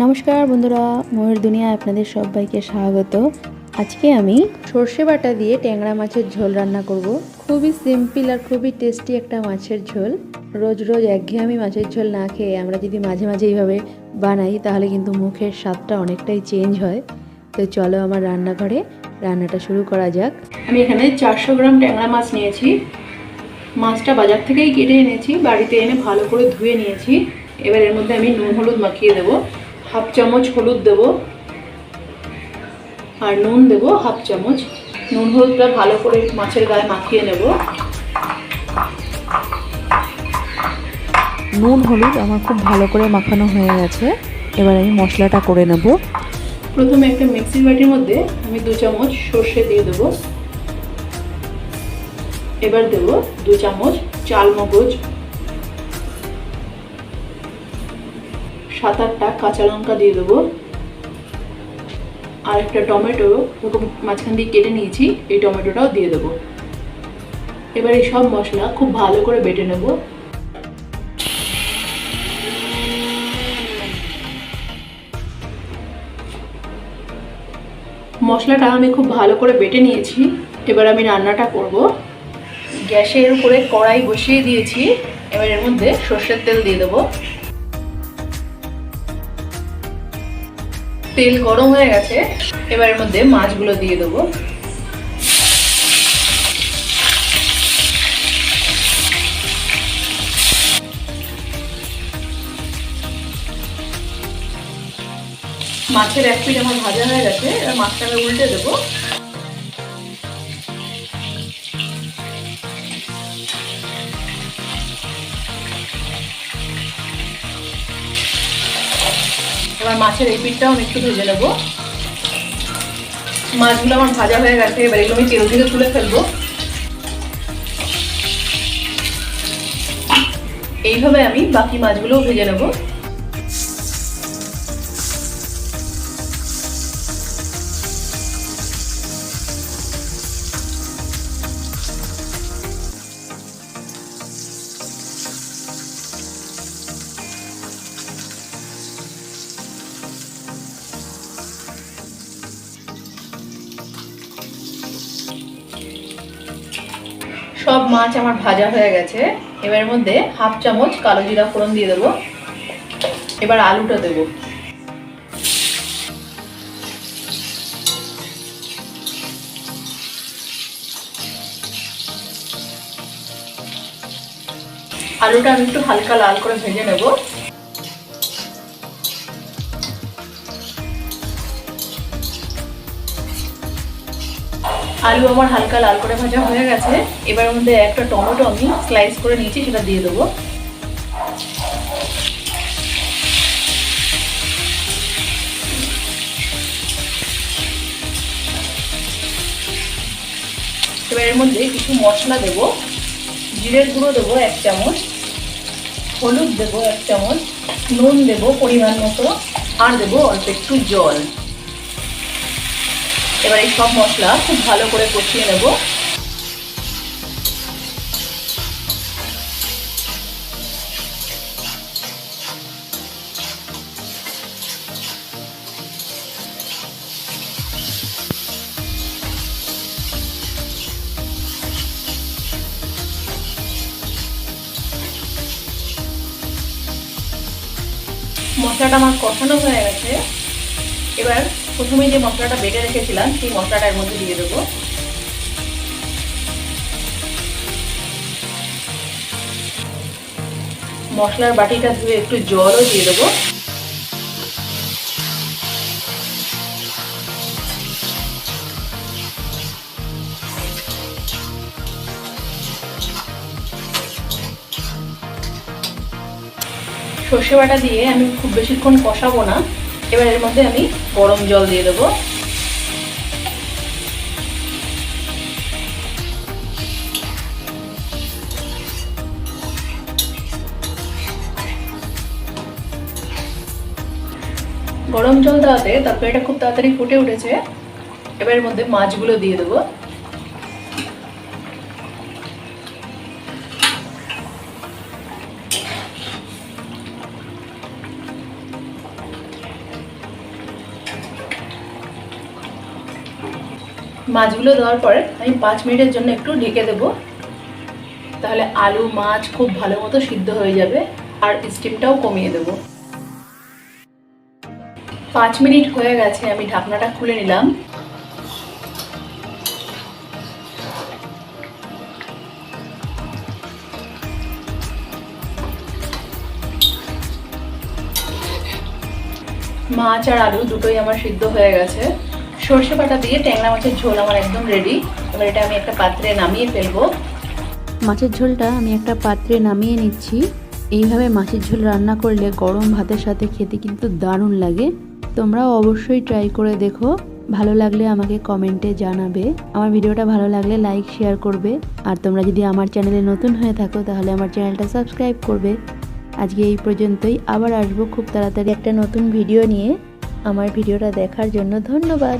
নমস্কার বন্ধুরা, ময়ূর দুনিয়ায় আপনাদের সবাইকে স্বাগত। আজকে আমি সর্ষে বাটা দিয়ে ট্যাংরা মাছের ঝোল রান্না করব। খুবই সিম্পল আর খুবই টেস্টি একটা মাছের ঝোল। রোজ রোজ একঘেয়েমি মাছের ঝোল না খেয়ে আমরা যদি মাঝে মাঝে এইভাবে বানাই তাহলে কিন্তু মুখের স্বাদটা অনেকটাই চেঞ্জ হয়। তো চলো আমার রান্নাঘরে রান্নাটা শুরু করা যাক। আমি এখানে 400 গ্রাম ট্যাংরা মাছ নিয়েছি। মাছটা বাজার থেকেই কেটে এনেছি, বাড়িতে এনে ভালো করে ধুয়ে নিয়েছি। এবার এর মধ্যে আমি নুন হলুদ মাখিয়ে দেবো। হাফ চামচ হলুদ দেব আর নুন দেব হাফ চামচ। নুন হলুদটা ভালো করে মাছের গায়ে মাখিয়ে নেব। নুন হলুদ আমার খুব ভালো করে মাখানো হয়ে গেছে। এবার আমি মশলাটা করে নেব। প্রথমে একটা মিক্সির বাটির মধ্যে আমি 2 চামচ সর্ষে দিয়ে দেব। এবার দেব 2 চামচ চাল মগজ, 7-8টা কাঁচা লঙ্কা দিয়ে দেবো, আর একটা টমেটো ওরকম মাঝখান দিয়ে কেটে নিয়েছি, এই টমেটোটাও দিয়ে দেবো। এবার এই সব মশলা খুব ভালো করে বেটে নেব। মশলাটা আমি খুব ভালো করে বেটে নিয়েছি। এবার আমি রান্নাটা করব। গ্যাসের উপরে কড়াই বসিয়ে দিয়েছি। এবার এর মধ্যে সর্ষের তেল দিয়ে দেবো। তেল গরম হয়ে গেছে। এবার এর মধ্যে মাছগুলো দিয়ে দেবো। মাছের এক পিঠ আমার ভাজা হয়ে গেছে। এবার মাছটাকে উল্টে দেবো। এবার মাছের এই পিঠটাও আমি একটু ভেজে নেবো। মাছগুলো আমার ভাজা হয়ে গেছে। এবার এগুলো আমি তেল থেকে তুলে ফেলবো। এইভাবে আমি বাকি মাছগুলোও ভেজে নেব। সব মাছ আমার ভাজা হয়ে গেছে। এবার মধ্যে হাফ চামচ কালো জিরা ফোড়ন দিয়ে দেবো। এবার আলুটা দেব। আলুটা আমি একটু হালকা লাল করে ভেজে নেব। আলু আমার হালকা লাল করে ভাজা হয়ে গেছে। এবার মধ্যে একটা টমেটো আমি স্লাইস করে নিয়েছি, সেটা দিয়ে দেবো। এবার এর মধ্যে কিছু মশলা দেব। জিরের গুঁড়ো দেবো 1 চামচ, হলুদ দেবো 1 চামচ, নুন দেবো পরিমাণ মতো, আর দেবো অল্প একটু জল। এবার এই সব মশলা খুব ভালো করে কষিয়ে নেব। মশলাটা আমার কষানো হয়ে গেছে। এবার প্রথমে যে মশলাটা বেটে রেখেছিলাম সেই মশলাটা এর মধ্যে দিয়ে দেবো। মশলার বাটিটা ধুয়ে একটু জলও দিয়ে দেবো। সর্ষে বাটা দিয়ে আমি খুব বেশিক্ষণ কষাবো না। এবার এর মধ্যে আমি গরম জল দিয়ে দেবো। গরম জল দেওয়াতে তারপরে এটা খুব তাড়াতাড়ি ফুটে উঠেছে। এবার এর মধ্যে মাছগুলো দিয়ে দেবো। মাছগুলো দেওয়ার পরে আমি 5 মিনিটের জন্য একটু ঢেকে দেবো, তাহলে আলু মাছ খুব ভালো মতো সিদ্ধ হয়ে যাবে আর স্টিমটাও কমিয়ে দেবো। 5 মিনিট হয়ে গেছে, আমি ঢাকনাটা খুলে নিলাম। মাছ আর আলু দুটোই আমার সিদ্ধ হয়ে গেছে। সর্ষে বাটা দিয়ে ট্যাংরা মাছের ঝোল আমার একদম রেডি। এবার এটা আমি একটা পাত্রে নামিয়ে ফেলবো। মাছের ঝোলটা আমি একটা পাত্রে নামিয়ে নিচ্ছি। এইভাবে মাছের ঝোল রান্না করলে গরম ভাতের সাথে খেতে কিন্তু দারুণ লাগে। তোমরাও অবশ্যই ট্রাই করে দেখো। ভালো লাগলে আমাকে কমেন্টে জানাবে। আমার ভিডিওটা ভালো লাগলে লাইক শেয়ার করবে। আর তোমরা যদি আমার চ্যানেলে নতুন হয়ে থাকো তাহলে আমার চ্যানেলটা সাবস্ক্রাইব করবে। আজকে এই পর্যন্তই, আবার আসবো খুব তাড়াতাড়ি একটা নতুন ভিডিও নিয়ে। আমার ভিডিওটা দেখার জন্য ধন্যবাদ।